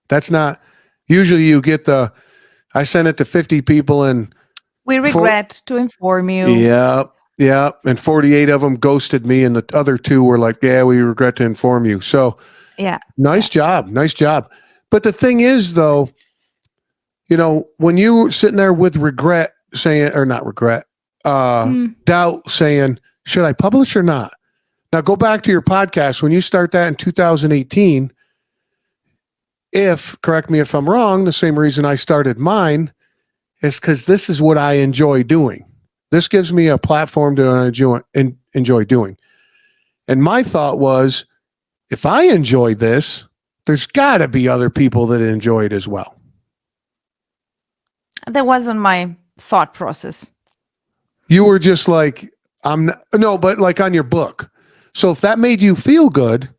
That's not usually you get I sent it to 50 people and We regret to inform you. yeah, yeah, and 48 of them ghosted me, and the other 2 were like, "Yeah, we regret to inform you." So Yeah. nice job, nice job. But the thing is, though, when you sitting there with regret, saying or not regret, doubt, saying, "Should I publish or not?" Now go back to your podcast when you start that in 2018. Correct me if I'm wrong, the same reason I started mine is because this is what I enjoy doing. This gives me a platform to enjoy doing. And my thought was, if I enjoy this, there's got to be other people that enjoy it as well. That wasn't my thought process. You were just like, no, but like on your book. So if that made you feel good.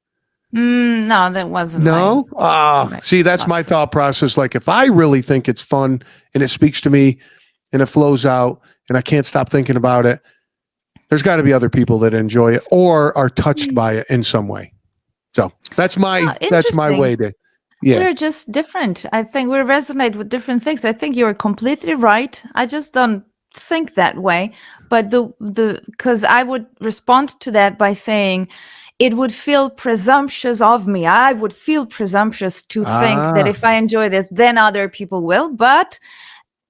No, that wasn't. No? See, that's my thought process. Like if I really think it's fun and it speaks to me and it flows out and I can't stop thinking about it, there's got to be other people that enjoy it or are touched by it in some way. So that's my way to, yeah. We're just different. I think we resonate with different things. I think you're completely right. I just don't think that way. But because I would respond to that by saying it would feel presumptuous of me. I would feel presumptuous to think that if I enjoy this, then other people will. But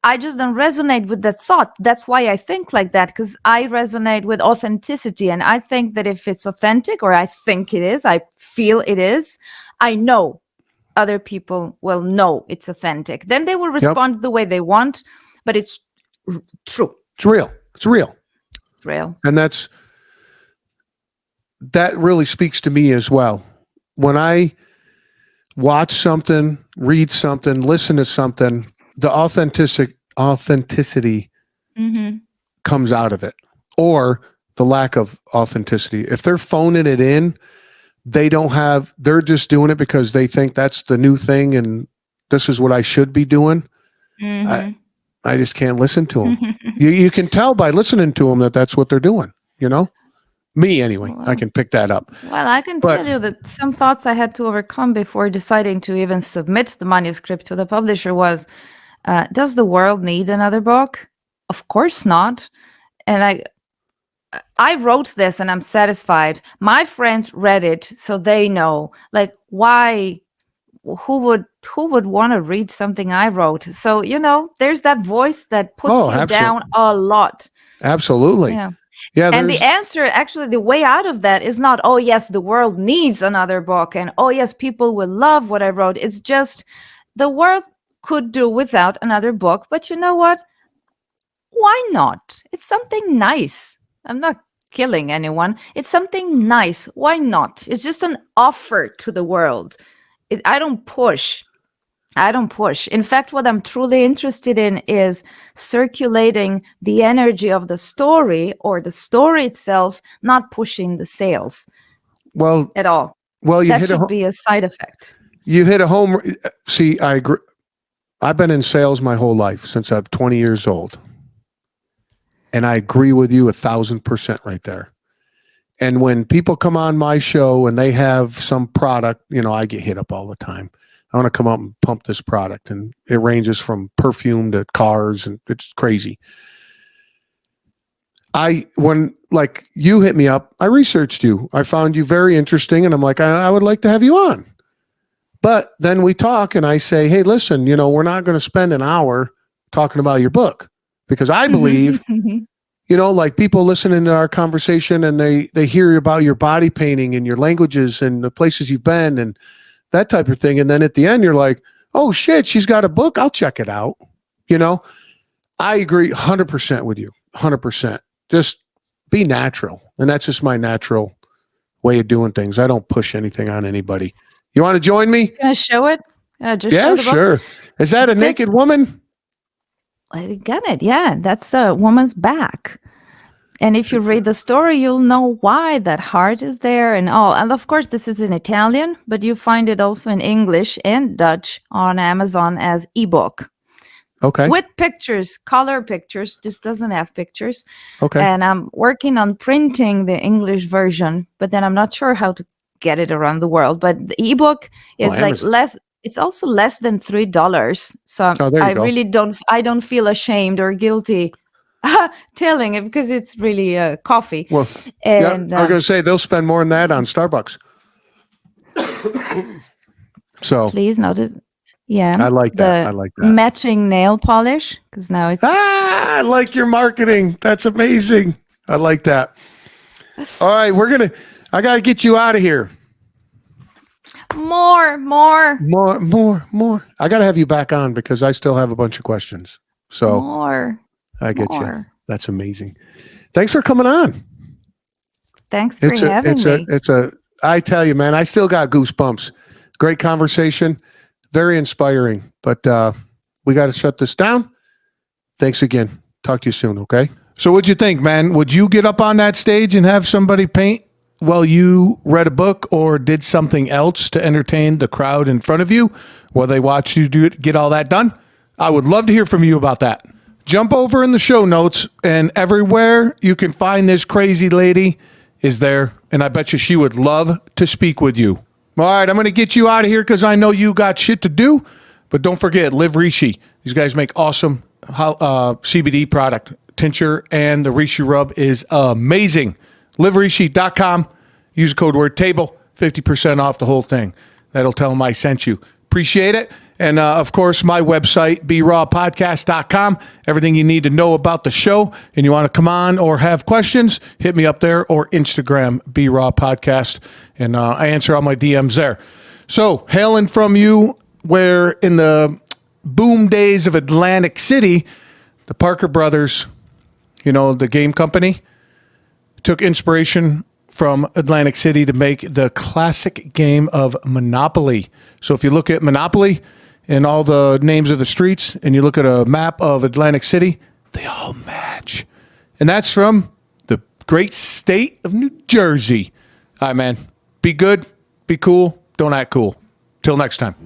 I just don't resonate with that thought. That's why I think like that, because I resonate with authenticity. And I think that if it's authentic, or I think it is, I feel it is, I know other people will know it's authentic. Then they will respond the way they want, but it's true. It's real. It's real. It's real. And that really speaks to me as well. When I watch something, read something, listen to something, the authenticity comes out of it, or the lack of authenticity. If they're phoning it in, they're just doing it because they think that's the new thing and this is what I should be doing. I just can't listen to them. You can tell by listening to them that that's what they're doing, Me, anyway, I can pick that up. Well, I can tell you that some thoughts I had to overcome before deciding to even submit the manuscript to the publisher was, does the world need another book? Of course not. And I wrote this and I'm satisfied. My friends read it, so they know. Like, why? Who would want to read something I wrote? So, there's that voice that puts you down a lot. Absolutely. Yeah. Yeah, and the answer, actually, the way out of that is not, oh, yes, the world needs another book. And, oh, yes, people will love what I wrote. It's just the world could do without another book. But you know what? Why not? It's something nice. I'm not killing anyone. It's something nice. Why not? It's just an offer to the world. I don't push. In fact, what I'm truly interested in is circulating the energy of the story or the story itself, not pushing the sales. Well, at all. Well, that should be a side effect. You hit a home. See, I agree. I've been in sales my whole life since I'm 20 years old. And I agree with you 1,000% right there. And when people come on my show and they have some product, I get hit up all the time. I want to come up and pump this product. And it ranges from perfume to cars, and it's crazy. When you hit me up, I researched you. I found you very interesting. And I'm like, I would like to have you on. But then we talk and I say, hey, listen, we're not going to spend an hour talking about your book, because I believe, people listening to our conversation and they hear about your body painting and your languages and the places you've been and that type of thing. And then at the end, you're like, oh shit, she's got a book. I'll check it out. I agree 100% with you. 100%. Just be natural. And that's just my natural way of doing things. I don't push anything on anybody. You want to join me? Can I show it? Just yeah, show the book? Sure. Is that a naked woman? I got it. Yeah, that's a woman's back. And if you read the story, you'll know why that heart is there and all. And of course, this is in Italian, but you find it also in English and Dutch on Amazon as ebook. Okay. With pictures, color pictures. This doesn't have pictures. Okay. And I'm working on printing the English version, but then I'm not sure how to get it around the world. But the ebook is less. It's also less than $3. So I really don't feel ashamed or guilty telling it, because it's really coffee. Well, and I was going to say they'll spend more than that on Starbucks. So please notice. Yeah, I like that. I like that. Matching nail polish, because now it's. I like your marketing. That's amazing. I like that. All right, I got to get you out of here. More. I got to have you back on because I still have a bunch of questions. So more. I get you. That's amazing. Thanks for coming on. Thanks for having me. I tell you, man, I still got goosebumps. Great conversation. Very inspiring. But we got to shut this down. Thanks again. Talk to you soon, okay? So what'd you think, man? Would you get up on that stage and have somebody paint while you read a book or did something else to entertain the crowd in front of you while they watch you get all that done? I would love to hear from you about that. Jump over in the show notes, and everywhere you can find this crazy lady is there, and I bet you she would love to speak with you. All right, I'm going to get you out of here because I know you got shit to do, but don't forget, Live Reishi. These guys make awesome CBD product tincture, and the Reishi rub is amazing. LiveReishi.com. Use the code word TABLE, 50% off the whole thing. That'll tell them I sent you. Appreciate it. And, of course, my website, BeRawPodcast.com. Everything you need to know about the show. And you want to come on or have questions, hit me up there, or Instagram, BeRawPodcast. And I answer all my DMs there. So, hailing from you, where in the boom days of Atlantic City, the Parker brothers, the game company, took inspiration from Atlantic City to make the classic game of Monopoly. So if you look at Monopoly and all the names of the streets, and you look at a map of Atlantic City, they all match. And that's from the great state of New Jersey. All right, man. Be good, be cool, don't act cool. Till next time.